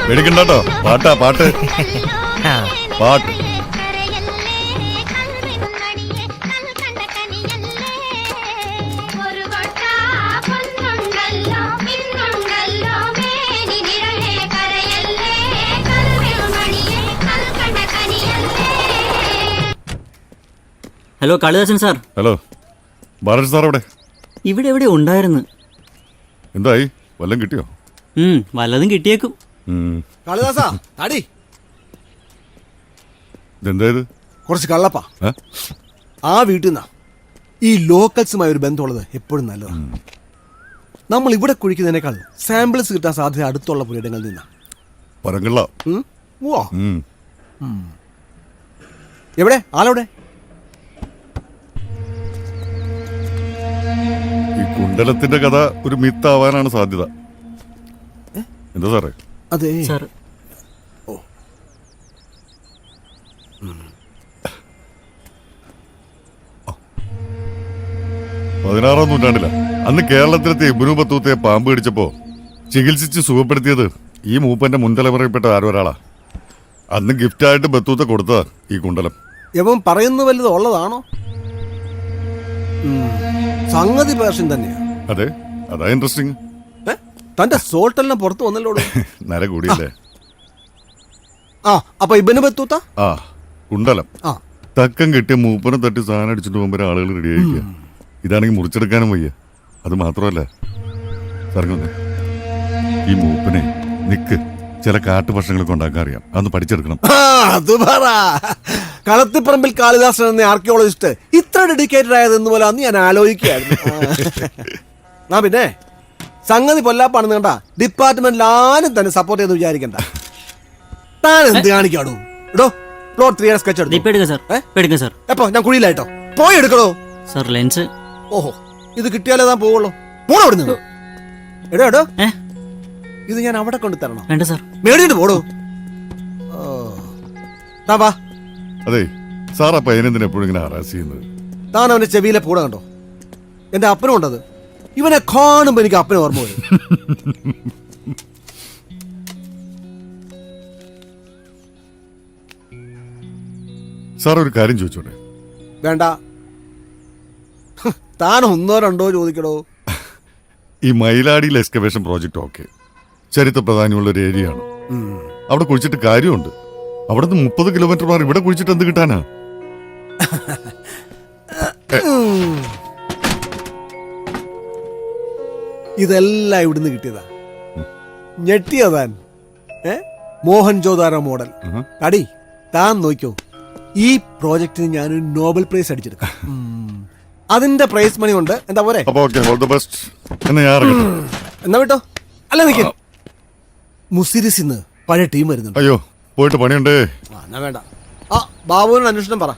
പേടിക്കണ്ടോ. പാട്ടാ പാട്ട് പാട്ട്. Hello Kalidasan sir. ഹലോ ബാലൻ സാർ എവിടെ? ഇവിടെ എവിടെ ഉണ്ടായിരുന്നു. എന്തായി, വല്ലതും കിട്ടിയോ? വല്ലതും കിട്ടിയേക്കും. കാളിദാസാ താടി ഇതെന്തായത്? കുറച്ച് കള്ളപ്പാ. ആ വീട്ടിൽ നിന്നാ. ഈ ലോക്കൽസുമായി ഒരു ബന്ധമുള്ളത് എപ്പോഴും നല്ലതാണ്. നമ്മൾ ഇവിടെ കുഴിക്കുന്നതിനേക്കാൾ സാമ്പിൾസ് കിട്ടാൻ സാധ്യത അടുത്തുള്ള പുരയിടങ്ങളിൽ നിന്നാ. പറങ്കള്ള. എവിടെ ആളെവിടെ? ഈ കുണ്ടലത്തിന്റെ കഥ ഒരു മിത്താവാനാണ് സാധ്യത. എന്താ സാറേ? അതെ സാർ. ഓ 16-ാം നൂറ്റാണ്ടില അന്ന് കേരളത്തിലെത്തിയ ഇബ്നു ബത്തൂത്തയെ പാമ്പ് കടിച്ചപ്പോ ചികിത്സിച്ച് സുഖപ്പെടുത്തിയത് ഈ മൂപ്പന്റെ മുൻതലമുറയിൽപ്പെട്ട ആരോ ഒരാളാ. അന്ന് ഗിഫ്റ്റായിട്ട് ബത്തൂത്ത കൊടുത്തതാ ഈ കുണ്ടലം. യവൻ പറയുന്ന വലുത് ഉള്ളതാണോ? സംഗതി പേർഷ്യൻ തന്നെയാ. അതെ, അതാ ഇൻട്രസ്റ്റിംഗ്. തന്റെ സോൾട്ടെല്ലാം പുറത്തു വന്നല്ലോ. നര കൂടിയല്ലേ? അപ്പൊ ഇബ്നു ബത്തൂത്ത കുണ്ടലം തക്കം കിട്ടിയ മൂപ്പനെ തട്ടി സാധനം അടിച്ചിട്ട് പോകുമ്പോൾ ആളുകൾ റെഡി ആയിരിക്കുക. ഇതാണെങ്കിൽ മുറിച്ചെടുക്കാനും വയ്യ. അത് മാത്രമല്ല പറഞ്ഞേ, ഈ മൂപ്പനെ നിക്ക് ചില കാട്ടുഭക്ഷണങ്ങളൊക്കെ ഉണ്ടാക്കാൻ അറിയാം. അതൊന്ന് പഠിച്ചെടുക്കണം. അത് പറ. കളത്തിപ്പറമ്പിൽ കാളിദാസൻ എന്ന ആർക്കിയോളജിസ്റ്റ് ഇത്ര ഡെഡിക്കേറ്റഡ് ആയതെന്ന് പോലെ അന്ന് ഞാൻ ആലോചിക്കുകയായിരുന്നു. പിന്നെ സംഗതി പൊല്ലാപ്പാണെന്ന് കണ്ട ഡിപ്പാർട്ട്മെന്റിൽ ആരും തന്നെ സപ്പോർട്ട് ചെയ്ത് വിചാരിക്കണ്ട. താൻ എന്ത് കാണിക്കാടോ? ഇടോ പ്ലോട്ട് 3 സ്കെച്ച് എടുക്കും. എപ്പോ ഞാൻ കുഴിയിലായിട്ടോ? പോയി എടുക്കണോ സാർ ലെൻസ്? ഓഹോ, ഇത് കിട്ടിയാലേ താൻ പോവുള്ളൂ. പോണോ ഇവിടുന്ന്? എടോ ഇത് ഞാൻ അവിടെ കൊണ്ട് തരണോ? വേണ്ട സാർ, മേടിയിട്ട് പോടോ. വാ. അതെ സാർ, അപ്പൊ അതിനെന്തിനാ എപ്പോഴും ഇങ്ങനെ ഹറാസ് ചെയ്യുന്നത്? താൻ അവന്റെ ചെവിയിലെ പൂട കണ്ടോ? എന്റെ അപ്പനും ഉണ്ടത്. ഇവനെ കാണുമ്പോ എനിക്ക് അപ്പനെ ഓർമ്മ വരും. സാർ ഒരു കാര്യം ചോദിച്ചോട്ടെ? വേണ്ട, താൻ 1 2 ചോദിക്കടോ. ഈ മയിലാടിയിൽ എക്സ്കവേഷൻ പ്രോജക്റ്റ് ഓക്കെ ചരിത്ര പ്രാധാന്യമുള്ള ഒരു ഏരിയ ആണ്. അവിടെ കുഴിച്ചിട്ട് കാര്യമുണ്ട്. അവിടെ നിന്ന് 30 കിലോമീറ്റർ മാറി ഇവിടെ കുഴിച്ചിട്ട് എന്ത് കിട്ടാനാ? ഇതെല്ലാം ഇവിടുന്ന് കിട്ടിയതാ. ഞെട്ടിയതാൻ. മോഹൻജോദാരോ മോഡൽ. അടി താൻ നോക്കിയോ, ഈ പ്രോജക്റ്റിന് ഞാനൊരു നോബൽ പ്രൈസ് അടിച്ചെടുക്കാം. അതിന്റെ പ്രൈസ് മണി കൊണ്ട് എന്താ പോരെ? എന്നാ വിട്ടോ. അല്ല നിക്ക്, മുസിരിസിന്ന് പഴയ ടീം വരുന്നുണ്ട്. അയ്യോ പോയിട്ട് പണിയുണ്ട്. എന്നാ വേണ്ട. ബാബുവിനോട് അന്വേഷണം പറ.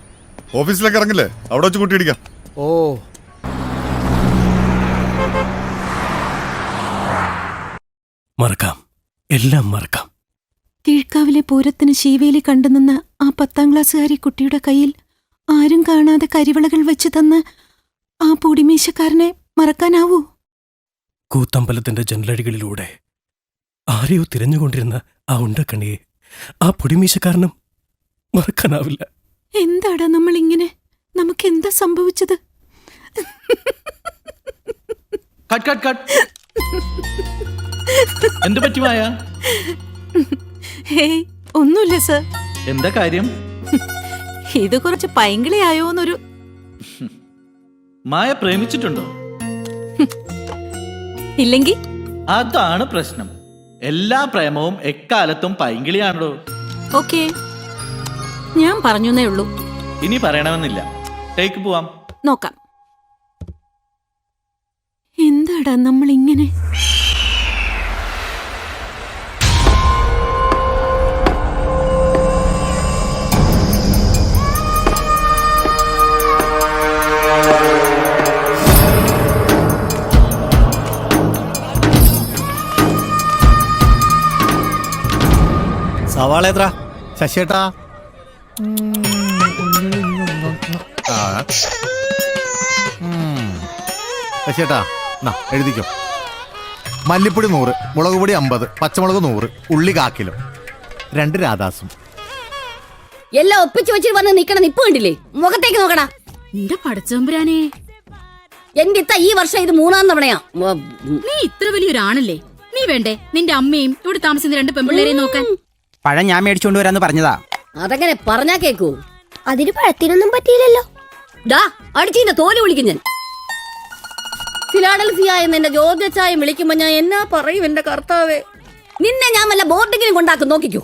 ഓഫീസിലേക്ക് ഇറങ്ങില്ലേ, അവിടെ വെച്ച് കൂട്ടിയിടിക്കാം. ഓ മറക്കാം, എല്ലാം മറക്കാം. കീഴ്ക്കാവിലെ പൂരത്തിന് ശീവേലി കണ്ടുനിന്ന ആ 10ാം ക്ലാസ്സുകാരി കുട്ടിയുടെ കയ്യിൽ ആരും കാണാതെ കരിവളകൾ വെച്ച് തന്ന് ആ പൊടിമീശക്കാരനെ മറക്കാനാവൂ? കൂത്തമ്പലത്തിന്റെ ജനലടികളിലൂടെ ആരെയോ തിരഞ്ഞുകൊണ്ടിരുന്ന ആ ഉണ്ടക്കണ്ണിയെ ആ പൊടിമീശക്കാരനും മറക്കാനാവില്ല. എന്താടാ നമ്മൾ ഇങ്ങനെ? നമുക്കെന്താ സംഭവിച്ചത്? എന്ത് പറ്റി മായ? ഹേയ് ഒന്നുമില്ല സർ. എന്താ കാര്യം? ഇത് കുറച്ച് പൈങ്കിളിയായോന്നൊരു. മായ പ്രേമിച്ചിട്ടുണ്ടോ? ഇല്ലെങ്കി അതാണ് പ്രശ്നം. എല്ലാ പ്രേമവും എക്കാലത്തും പൈങ്കിളിയാണോ? ഓക്കേ, ഞാൻ പറഞ്ഞേ ഉള്ളൂ. ഇനി പറയണമെന്നില്ല. ടേക്ക് പോവാം. നോക്കാം. എന്താടാ നമ്മൾ ഇങ്ങനെ? സവാള എത്ര ശശിയേട്ടാ? ശശിയേട്ടാ എഴുതിക്കോ. മല്ലിപ്പൊടി 100, മുളക് പൊടി 50, പച്ചമുളക് 100, ഉള്ളി 1/4 കിലോ, 2 രാധാസും. എല്ലാം ഒപ്പിച്ചു വെച്ചിട്ട് വന്ന് നിക്കണ നിപ്പ് കണ്ടില്ലേ? മുഖത്തേക്ക് നോക്കടാ. എന്റെ പടച്ചോമ്പുരാനെ, എന്റെ ഇത്ത ഈ വർഷം ഇത് 3-ാം തവണയാ. നീ ഇത്ര വലിയൊരാണല്ലേ? നീ വേണ്ടേ നിന്റെ അമ്മയും ഇവിടെ താമസിക്കുന്ന 2 പെമ്പിള്ളേരെയും നോക്കാൻ? പഴം ഞാൻ മേടിച്ചോണ്ട് വരാന്ന് പറഞ്ഞതാ. അതങ്ങനെ പറഞ്ഞാ കേക്കൂ? അതിന് പഴത്തിനൊന്നും പറ്റിയില്ലല്ലോ. ഡാ അടിച്ചിന്റെ തോല് വിളിക്കും ഞാൻ. ഫിലാഡൽഫിയ എന്ന് എന്റെ ജോർജച്ചായം വിളിക്കുമ്പോ ഞാൻ എന്നാ പറയും എന്റെ കർത്താവേ. നിന്നെ ഞാൻ വല്ല ബോർഡിങ്ങിനും കൊണ്ടാക്കും, നോക്കിക്കോ.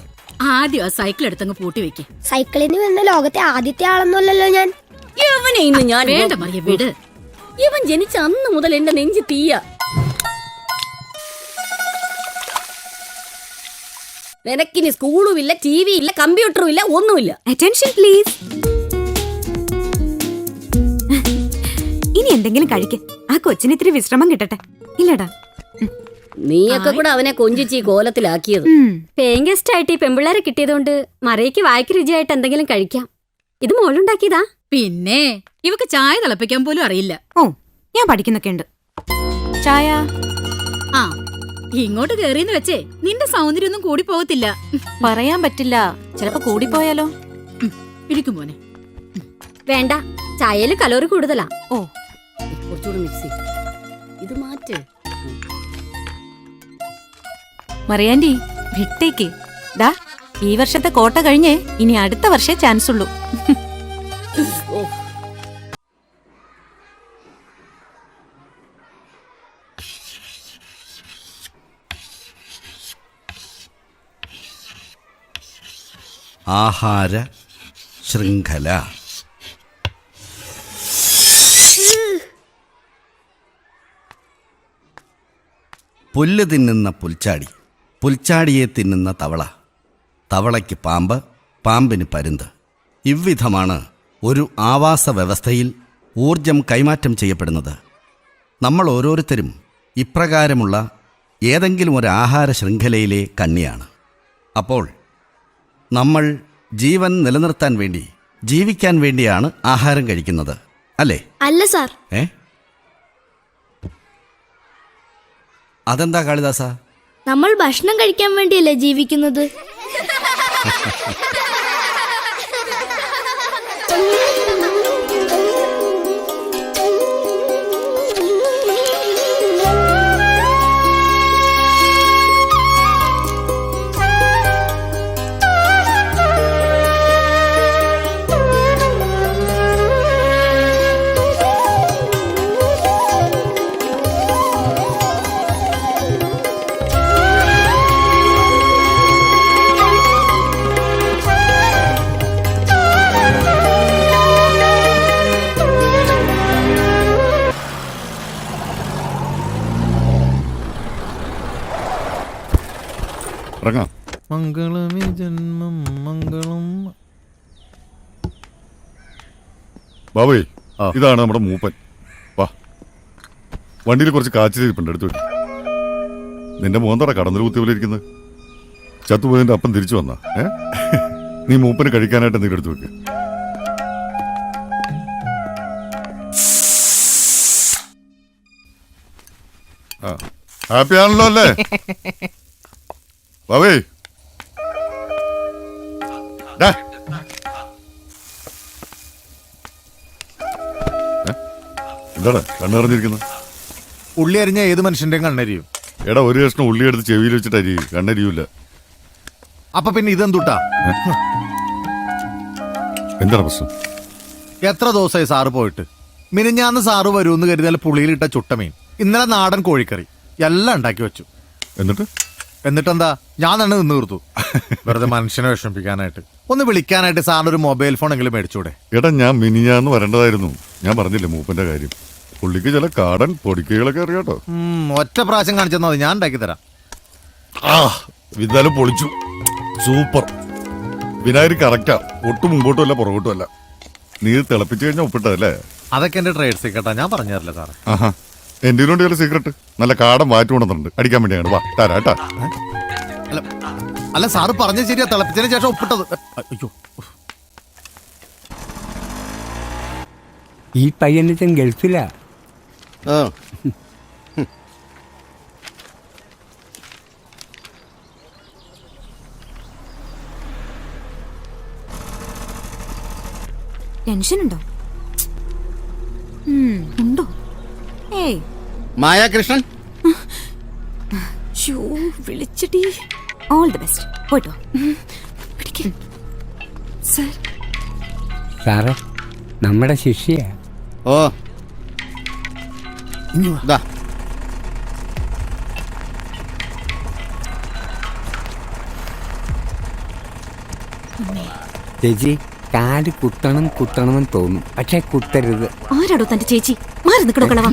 ആദ്യം ആ സൈക്കിൾ എടുത്തങ്ങ് പൂട്ടി വെക്ക്. സൈക്കിളിന് വരുന്ന ലോകത്തെ ആദ്യത്തെ ആളൊന്നുമല്ലല്ലോ ഞാൻ. ഇവനെ ഇന്ന് ഞാൻ വേണ്ട മറിയ, വിട്. ഇവൻ ജനിച്ച അന്ന് മുതൽ എന്റെ നെഞ്ച് തീയ. നിനക്കിനി സ്കൂളും ഇല്ല, ടി വി ഇല്ല, കമ്പ്യൂട്ടറും ഇല്ല, ഒന്നുമില്ല. Attention please. ഇനി എന്തെങ്കിലും കഴിക്ക്. ആ കൊച്ചിന് ഇത്തിരി വിശ്രമം കിട്ടട്ടെ. ഇല്ലടാ, നീയൊക്കെ കൂടെ അവനെ കൊഞ്ചിച്ച് ഈ കോലത്തിലാക്കിയത്. പേയിങ് ഗസ്റ്റ് ആയിട്ട് ഈ പെമ്പിള്ളേരെ കിട്ടിയതുകൊണ്ട് മറയ്ക്ക് വായ്ക്ക് രുചിയായിട്ട് എന്തെങ്കിലും കഴിക്കാം. ഇത് മോളുണ്ടാക്കിയതാ. പിന്നെ ഇവക്ക് ചായ തിളപ്പിക്കാൻ പോലും അറിയില്ല. ഓ, ഞാൻ പഠിക്കുന്നൊക്കെ ഉണ്ട്. ചായ ആ, ഇങ്ങോട്ട് കേറിയെന്ന് വെച്ചേ നിന്റെ സൗന്ദര്യം ഒന്നും കൂടി പോകത്തില്ല. പറയാൻ പറ്റില്ല, ചിലപ്പോ കൂടിപ്പോയാലോ. ഇരിക്കും മോനെ. വേണ്ട, ചായയില് കലോറി കൂടുതലാ. ഓ, കുറച്ചുകൂടെ മിക്സി ഇത് മാറ്റ്. മറിയാൻഡി വിട്ടേക്ക്. ദാ, ഈ വർഷത്തെ കോട്ട കഴിഞ്ഞ് ഇനി അടുത്ത വർഷേ ചാൻസ് ഉള്ളൂ. ഓ, ആഹാര ശൃംഖല. പുല്ല് തിന്നുന്ന പുൽച്ചാടി, പുൽച്ചാടിയെ തിന്നുന്ന തവള, തവളയ്ക്ക് പാമ്പ്, പാമ്പിന് പരുന്ത്. ഇவ்விധമാണ് ഒരു ആവാസ വ്യവസ്ഥയിൽ ഊർജം കൈമാറ്റം ചെയ്യപ്പെടുന്നത്. നമ്മൾ ഓരോരുത്തരും ഇപ്രകാരമുള്ള ഏതെങ്കിലും ഒരു ആഹാര ശൃംഖലയിലെ കണ്ണിയാണ്. അപ്പോൾ നമ്മൾ ജീവൻ നിലനിർത്താൻ വേണ്ടി, ജീവിക്കാൻ വേണ്ടിയാണ് ആഹാരം കഴിക്കുന്നത്, അല്ലേ? അല്ല സാർ. അതെന്താ കാളിദാസ? നമ്മൾ ഭക്ഷണം കഴിക്കാൻ വേണ്ടിയല്ലേ ജീവിക്കുന്നത്? ഇറങ്ങാം. മംഗളമേ ജന്മം മംഗളം. ബാബേ, ഇതാണ് നമ്മുടെ മൂപ്പൻ. വാ, വണ്ടിയിൽ കുറച്ച് കാച്ചിരിപ്പുണ്ട്, എടുത്തു വെക്കും. നിന്റെ മോന്തറ കടന്നൊരു കുത്തിവലിരിക്കുന്നത്. ചത്തുപോയതിന്റെ അപ്പം തിരിച്ചു വന്നാ നീ മൂപ്പന് കഴിക്കാനായിട്ട് എന്തെങ്കിലും എടുത്തു വെക്ക്. ഹാപ്പി ആണല്ലോ അല്ലേ ബാബേ? എന്താണ് കണ്ണു നിറഞ്ഞിരിക്കുന്നത്? ഉള്ളി അരിഞ്ഞ ഏത് മനുഷ്യന്റെയും കണ്ണരിയും. എടാ, ഒരു കഷ്ണം ഉള്ളി എടുത്ത് ചെവിയിൽ വെച്ചിട്ട് അരി കണ്ണരിയൂല. അപ്പൊ പിന്നെ ഇതെന്തുട്ടാ? എന്താണ് പ്രശ്നം? എത്ര ദിവസമായി സാറ് പോയിട്ട്? മിനിഞ്ഞാന്ന് സാറ് വരുമെന്ന് കരുതിയാൽ പുളിയിലിട്ട ചുട്ടമീൻ, ഇന്നലെ നാടൻ കോഴിക്കറി എല്ലാം ഉണ്ടാക്കി വെച്ചു. എന്നിട്ടെന്താ, ഞാൻ തന്നെ നിന്ന് തീർത്തു. വെറുതെ മനുഷ്യനെ വിഷമിപ്പിക്കാനായിട്ട്. ഒന്ന് വിളിക്കാനായിട്ട് സാറിന് ഒരു മൊബൈൽ ഫോൺ എങ്കിലും മേടിച്ചൂടെ? എടാ, ഞാൻ മിനിഞ്ഞാന്ന് വരേണ്ടതായിരുന്നു. ഞാൻ പറഞ്ഞില്ലേ മൂപ്പന്റെ കാര്യം. പുള്ളിക്ക് ചില കാടൻ പൊടിക്കൈകളൊക്കെ അറിയാട്ടോ. ഒറ്റ പ്രാവശ്യം കാണിച്ചെന്നാ മതി, ഞാൻ ഉണ്ടാക്കി തരാം. വിതാലും പൊളിച്ചു. സൂപ്പർ. വിനായകർ കറക്റ്റാ. ഒട്ടും മുമ്പോട്ടും അല്ല പുറകോട്ടും അല്ല. നീ തിളപ്പിച്ചു കഴിഞ്ഞാൽ ഒപ്പിട്ടതല്ലേ? അതൊക്കെ എന്റെ ട്രേഡ് സീക്രട്ടാ, ഞാൻ പറഞ്ഞു തരില്ല സാറേ. ആഹാ, എന്റെ കൊണ്ട് ചില സീക്രട്ട്. നല്ല കാടൻ വാറ്റ് കൊണ്ടുവന്നിട്ടുണ്ട്, അടിക്കാൻ വേണ്ടിയാണ്. വാ, തരാട്ടാ. അല്ല സാറ് പറഞ്ഞ ശരിയാ, തിളപ്പിച്ചതിന് ശേഷം ഒപ്പിട്ടത്. അയ്യോ, ഈ പയ്യനച്ചൻ ഗൾഫിലാ. ടെൻഷൻ ഉണ്ടോ? ഉണ്ടോ? ഏയ് മായാകൃഷ്ണൻ ഷോ വിളിച്ചിട്ടി. All the best. പോയിട്ടോ. പിടിക്ക്. സർ സാറേ, നമ്മുടെ ശിഷ്യ. ഓ ദാ ചേച്ചി, കാല് കുത്തണമെന്ന് തോന്നും, പക്ഷെ കുത്തരുത്. ആരാടോ തന്റെ ചേച്ചി? മാറി നിൽക്കണോ കളവാ?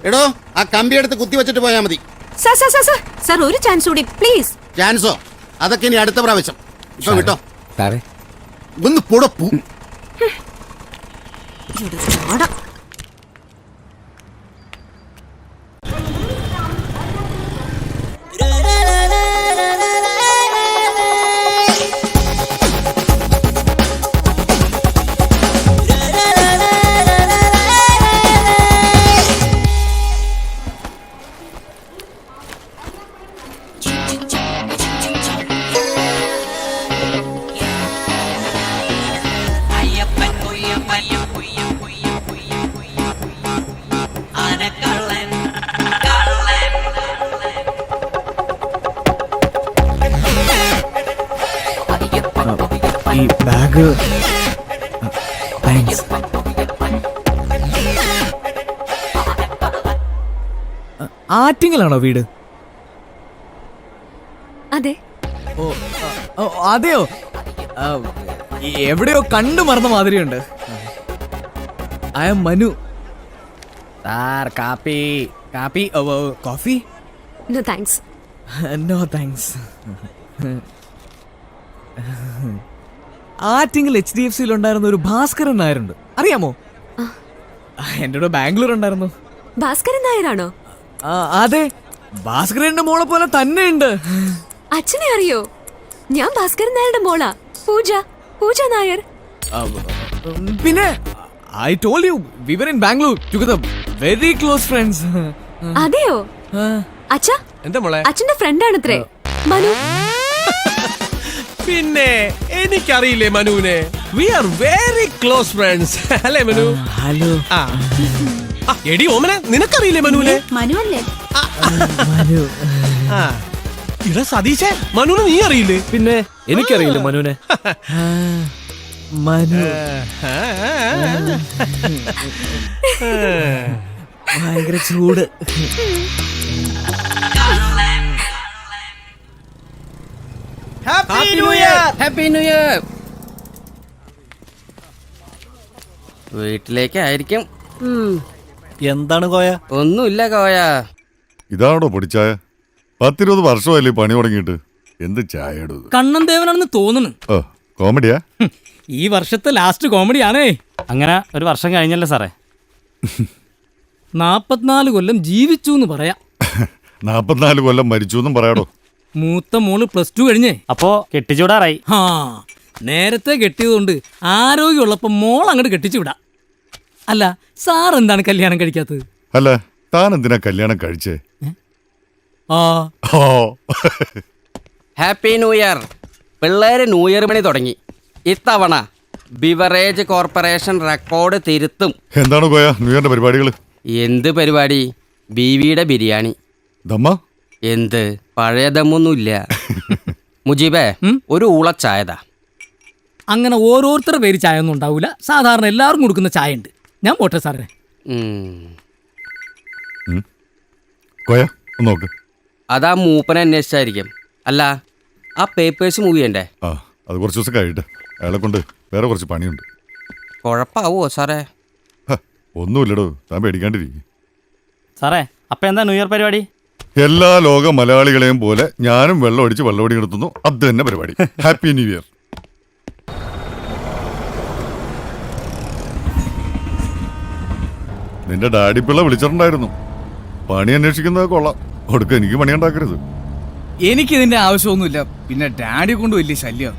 എടോ, ആ കമ്പി എടുത്ത് കുത്തി വെച്ചിട്ട് പോയാൽ മതി. സർ ഒരു ചാൻസ് കൂടി പ്ലീസ്. ചാൻസോ? അതൊക്കെ ഇനി അടുത്ത പ്രാവശ്യം. ഇപ്പൊ വിട്ടോ. സാറേ, ഒന്ന് പുടപ്പൂ. ഈ ബാഗ് ആറ്റിങ്ങലാണോ വീട്? അതെ. അതെയോ? എവിടെയോ കണ്ടു മറന്ന മാതിരിയുണ്ട്. I am Manu. സാർ കാപ്പി coffee? No thanks. No thanks. Attingal HDFC ഉണ്ടായിരുന്ന ഒരു ഭാസ്കരൻ നായരുണ്ട്, അറിയാമോ? എൻ്റെ കൂടെ ബാംഗ്ലൂർ ഉണ്ടായിരുന്നു. ഭാസ്കരൻ നായരാണോ? അതെ, ഭാസ്കരന്റെ മോളെ പോലെ തന്നെ ഉണ്ട്. അച്ഛനെ അറിയോ? ഞാൻ ഭാസ്കരൻ നായരുടെ മോളാ, പൂജ നായർ. പിന്നെ I told you we were in Bangalore together, very close friends. അതെയോ? അച്ഛാ, എന്താ മോളെ? അച്ഛന്റെ ഫ്രണ്ടാണത്രേ മനു. പിന്നെ എനിക്കറിയില്ലേ മനുവിനെ? We are very close friends അല്ലേ മനു? ഹലോ. എടി ഓമനെ, നിനക്കറിയില്ലേ മനുവിനെ? മനു അല്ലേ? ഇട സതീശേ, മനുവിനെ നീ അറിയില്ലേ? പിന്നെ എനിക്കറിയില്ല മനുവിനെ. മനു ഭയങ്കര ചൂട്. Happy new year. വീട്ടിലേക്കായിരിക്കും. എന്താണ് കോയ? ഒന്നുമില്ല കോയ. ഇതാണോ പൊടിച്ചായ? 10-20 വർഷമല്ലേ പണി തുടങ്ങിയിട്ട്. എന്ത് ചായ ഇടുന്നത്? കണ്ണൻ ദേവനാണെന്ന് തോന്നുന്നു. ഓ, കോമഡിയാ? ഈ വർഷത്തെ ലാസ്റ്റ് കോമഡി ആണേ. അങ്ങനെ ഒരു വർഷം കഴിഞ്ഞല്ലേ സാറേ? 44 കൊല്ലം ജീവിച്ചു എന്ന് പറയാം. 44 കൊല്ലം മരിച്ചു എന്നും പറയാടോ. മൂത്ത മോള് +2 കഴിഞ്ഞേ. അപ്പോ കെട്ടിച്ചൂടാറായി. നേരത്തെ കെട്ടിയതുകൊണ്ട് ആരോഗ്യമുള്ളപ്പോ മോൾ അങ്ങോട്ട് കെട്ടിച്ചു വിടാം. അല്ല, സാർ എന്താണ് കല്യാണം കഴിക്കാത്തത്? അല്ല, താൻ എന്തിനാ കല്യാണം കഴിച്ചേ? ആ ഓ, ഹാപ്പി ന്യൂ ഇയർ. പിള്ളേര് ന്യൂ ഇയർ മണി തുടങ്ങി. ഇത്തവണ ബിവറേജ് കോർപ്പറേഷൻ റെക്കോർഡ് തിരുത്തും. എന്താണ് കോയ ന്യൂ ഇയറിന്റെ പരിപാടികൾ? എന്ത് പരിപാടി? ബീവിയുടെ ബിരിയാണി. ദമ്മ? എന്ത് പഴയ ദമ്മൊന്നുമില്ല. മുജീബേ, ഒരു ഊളച്ചായതാ. അങ്ങനെ ഓരോരുത്തരുടെ പേര് ചായ ഒന്നും ഉണ്ടാവൂല. സാധാരണ എല്ലാവർക്കും കൊടുക്കുന്ന ചായ ഉണ്ട്. ഞാൻ പോട്ടെ സാറേ. കോയ ഒന്ന് നോക്ക്. അതാ മൂപ്പനെ അന്വേഷിച്ചായിരിക്കും. അല്ല, ആ പേപ്പേഴ്സ് മൂവ് ചെയ്യണ്ടേ? ആ, അത് കുറച്ച് ദിവസം കഴിയട്ടെ. അയാളെ കൊണ്ട് വേറെ കുറച്ച് പണിയുണ്ട്. കുഴപ്പമാവോ സാറേ? ഒന്നുമില്ലടോ, താൻ പേടിക്കാണ്ടിരിക്കും. സാറേ, അപ്പൊ എന്താ ന്യൂ ഇയർ പരിപാടി? എല്ലാ ലോക മലയാളികളെയും പോലെ ഞാനും വെള്ളം അടിച്ച് വെള്ളമടി നിർത്തുന്നു. അത് തന്നെ പരിപാടി. Happy new year. ആ, നിന്റെ ഡാഡി പിള്ള വിളിച്ചിട്ടുണ്ടായിരുന്നു. പണി അന്വേഷിക്കുന്നത് കൊള്ളാം. ഒടുക്ക എനിക്ക് പണി ഉണ്ടാക്കരുത്. എനിക്കിതിന്റെ ആവശ്യമൊന്നുമില്ല. പിന്നെ ഡാഡി കൊണ്ട് വലിയ ശല്യം.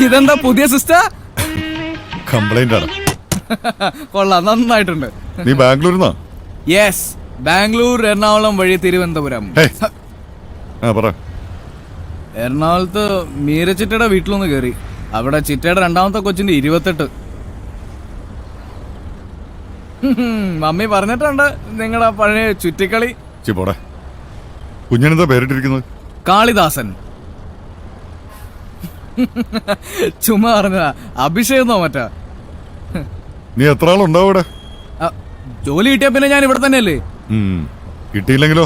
ഇതെന്താ പുതിയ സിസ്റ്റർ? കംപ്ലൈന്റ് ആണ്. കൊള്ളാം, നന്നായിട്ടുണ്ട്. നീ ബാംഗ്ലൂരിന്നാ? യെസ്, ബാംഗ്ലൂർ, എറണാകുളം വഴി തിരുവനന്തപുരം. പറ. എറണാകുളത്ത് മീരച്ചിറ്റയുടെ വീട്ടിലൊന്ന് കയറി. അവിടെ ചിറ്റയുടെ രണ്ടാമത്തെ കൊച്ചിന്റെ 28. മമ്മി പറഞ്ഞിട്ടുണ്ട് നിങ്ങളുടെ പഴയ ചുറ്റിക്കളി. കുഞ്ഞനെന്താ പേരിട്ടിരിക്കുന്നത്? കാളിദാസൻ. ചുമ്മാ പറഞ്ഞതാ, അഭിഷേകന്നോ മറ്റാ. നീ എത്ര ആളുണ്ടാവും ഇവിടെ? ജോലി കിട്ടിയ പിന്നെ ഞാൻ ഇവിടെ തന്നെയല്ലേ. കിട്ടിയില്ലെങ്കിലോ?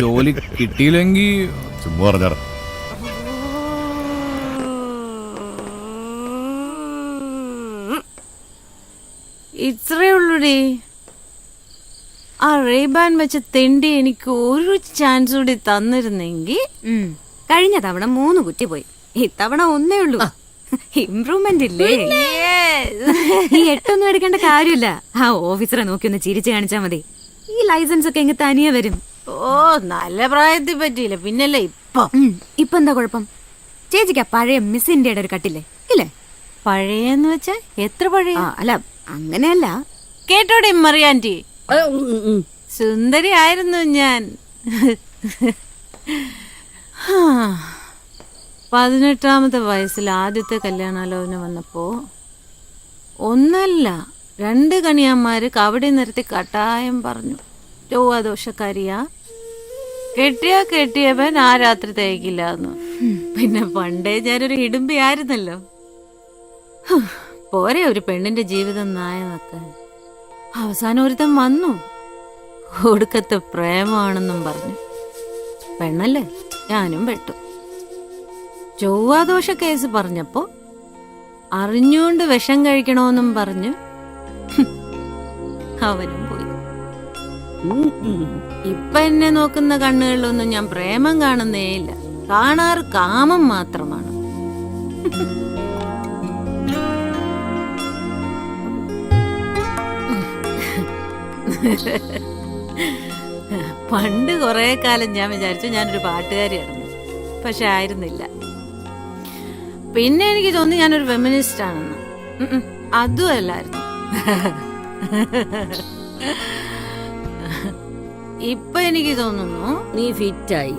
ജോലി കിട്ടിയില്ലെങ്കിൽ ചുമ്മാ പറഞ്ഞാ. ഇത്രേ ഉള്ളൂടി. ആ റേബാൻ വെച്ച തെണ്ടി എനിക്ക് ഒരു ചാൻസ് കൂടി തന്നിരുന്നെങ്കിൽ. കഴിഞ്ഞ തവണ 3 കുറ്റി പോയി, ഇത്തവണ 1 ഉള്ളൂ. ഇംപ്രൂവ്മെന്റ് ഇല്ലേ? ഈ 8 എടുക്കേണ്ട കാര്യമില്ല. ആ ഓഫീസറെ നോക്കി ഒന്ന് ചിരിച്ചു കാണിച്ചാ മതി. ഈ ലൈസൻസ് ഒക്കെ എങ്ങനെ തനിയെ വരും. ഓ, നല്ല പ്രായത്തിൽ പറ്റിയില്ല, പിന്നല്ലേ ഇപ്പൊ എന്താ കുഴപ്പം? ചേച്ചിക്കാ പഴയ മിസ് ഇന്ത്യയുടെ ഒരു കട്ടില്ലേ ഇല്ലേ? പഴയെന്ന് വെച്ചാ എത്ര പഴയ? അല്ല അങ്ങനെയല്ല. കേട്ടോടെ മറിയാൻറ്റി, സുന്ദരി ആയിരുന്നു ഞാൻ. 18ാമത്തെ വയസ്സിൽ ആദ്യത്തെ കല്യാണാലോചന വന്നപ്പോ 1 അല്ല 2 കണിയന്മാര് കവടി നിർത്തി കട്ടായം പറഞ്ഞു, ചൊവ്വാദോഷക്കാരിയാ, കെട്ടിയവൻ ആ രാത്രി തേക്കില്ല എന്ന്. പിന്നെ പണ്ടേ ഞാനൊരു ഇടുമ്പി ആയിരുന്നല്ലോ. പോരെ ഒരു പെണ്ണിന്റെ ജീവിതം നായമാക്കാൻ. അവസാനം ഒരുത്തൻ വന്നു, ഒടുക്കത്തെ പ്രേമാണെന്നും പറഞ്ഞു. പെണ്ണല്ലേ, ഞാനും പെട്ടു. ചൊവ്വാദോഷ കേസ് പറഞ്ഞപ്പോ അറിഞ്ഞുകൊണ്ട് വിഷം കഴിക്കണമെന്നും പറഞ്ഞു അവനും പോയി. ഇപ്പൊ എന്നെ നോക്കുന്ന കണ്ണുകളിലൊന്നും ഞാൻ പ്രേമം കാണുന്നേയില്ല, കാണാറ് കാമം മാത്രമാണ്. പണ്ട് കുറെ കാലം ഞാൻ വിചാരിച്ചു ഞാനൊരു പാട്ടുകാരിയായിരുന്നു, പക്ഷെ ആയിരുന്നില്ല. പിന്നെ എനിക്ക് തോന്നി ഞാനൊരു ഫെമിനിസ്റ്റ് ആണെന്ന്. അതും അല്ലായിരുന്നു. ഇപ്പൊ എനിക്ക് തോന്നുന്നു നീ ഫിറ്റായി.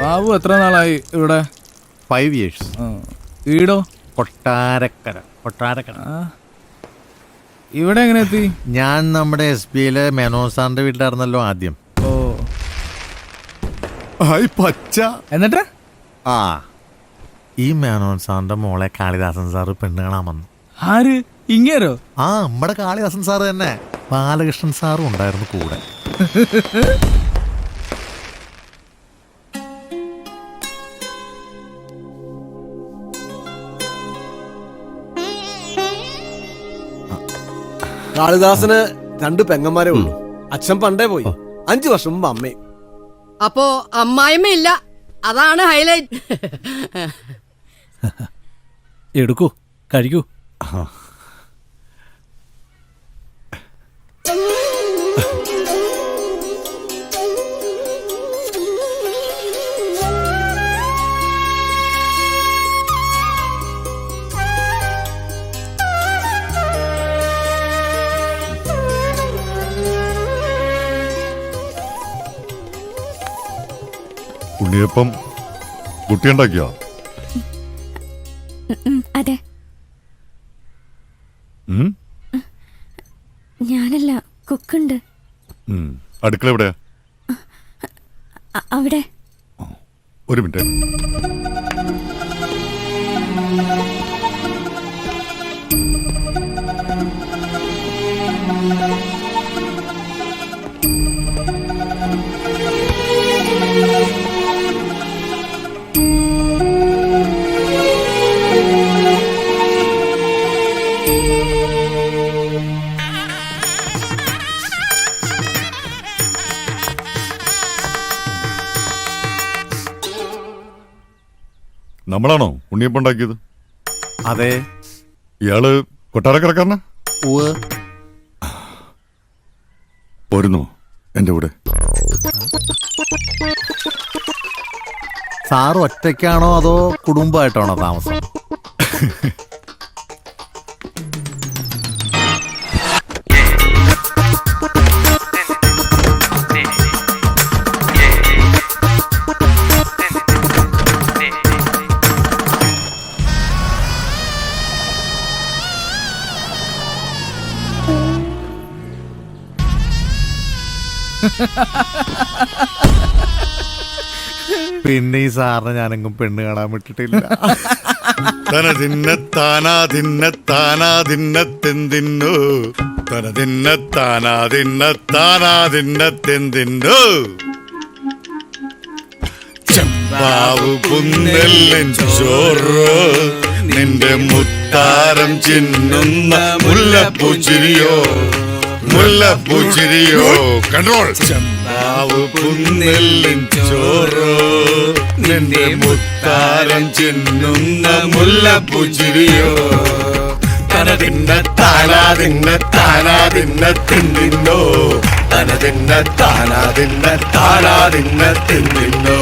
ബാബു എത്ര നാളായി ഇവിടെ? 5 years. വീടോ? കൊട്ടാരക്കര. ഇവിടെ എങ്ങനെ എത്തി? ഞാൻ നമ്മുടെ SBIയിലെ മേനോൻ സാറിന്റെ വീട്ടിലായിരുന്നല്ലോ ആദ്യം. ഓ, പച്ച. എന്നിട്ട് ഈ മേനോൻ സാറിന്റെ മോളെ കാളിദാസൻ സാറ് പെണ്ണ് കാണാൻ വന്നു. ആര്? ഇങ്ങേരോ? നമ്മുടെ കാളിദാസൻ സാറ് തന്നെ. ബാലകൃഷ്ണൻ സാറും ഉണ്ടായിരുന്നു കൂടെ. കാളിദാസന് 2 പെങ്ങന്മാരേ ഉള്ളൂ. അച്ഛൻ പണ്ടേ പോയി, 5 വർഷം മുമ്പ് അമ്മയും. അപ്പോ അമ്മായിമ്മയില്ല, അതാണ് ഹൈലൈറ്റ്. എടുക്കൂ, കഴിക്കൂ. ഉണ്ണിയപ്പം കുട്ടിയുണ്ടാക്കിയോ? അതെ, ഞാനല്ല, കുക്കുണ്ട്. അടുക്കള എവിടെയാ? അവിടെ. ഒരു മിനിറ്റ്. നമ്മളാണോ ഉണ്ണിയപ്പം ഉണ്ടാക്കിയത്? അതെ. ഇയാള് കൊട്ടാരക്കരക്കാരനാ? ഉവ്വ്. പോരുന്നോ എന്റെ കൂടെ? സാറ് ഒറ്റയ്ക്കാണോ അതോ കുടുംബമായിട്ടാണോ താമസം? പിന്നെ ഈ സാറിനെ ഞാനെങ്കും പെണ്ണ് കാണാൻ വിട്ടിട്ടില്ല. തനതിന്നത്താനാതിന്നത്താനാതിന്നത്തെന്തിന്നു തനതിന്നത്താനാതിന്നത്താനാതിന്നത്തെന്തിന്നു ചെമ്പാവ് പുന്നെല്ലിൻ ചോറ് നിന്റെ മുത്താരം ചിന്നുന്ന മുല്ലപ്പൂച്ചിരിയോ മുല്ലപ്പൂച്ചിരിയോ കൺട്രോൾ ചെമ്പാവ് പുന്നെല്ലിൻ ചോറ് നിന്റെ മുത്താരം ചിന്നുന്ന മുല്ലപ്പൂച്ചിരിയോ തനതിന്ന താനാതിന്ന താനാതിന്ന തിന്നിന്നോ തനതിന്ന താനാതിന്ന താനാതിന്ന തിന്നിന്നോ.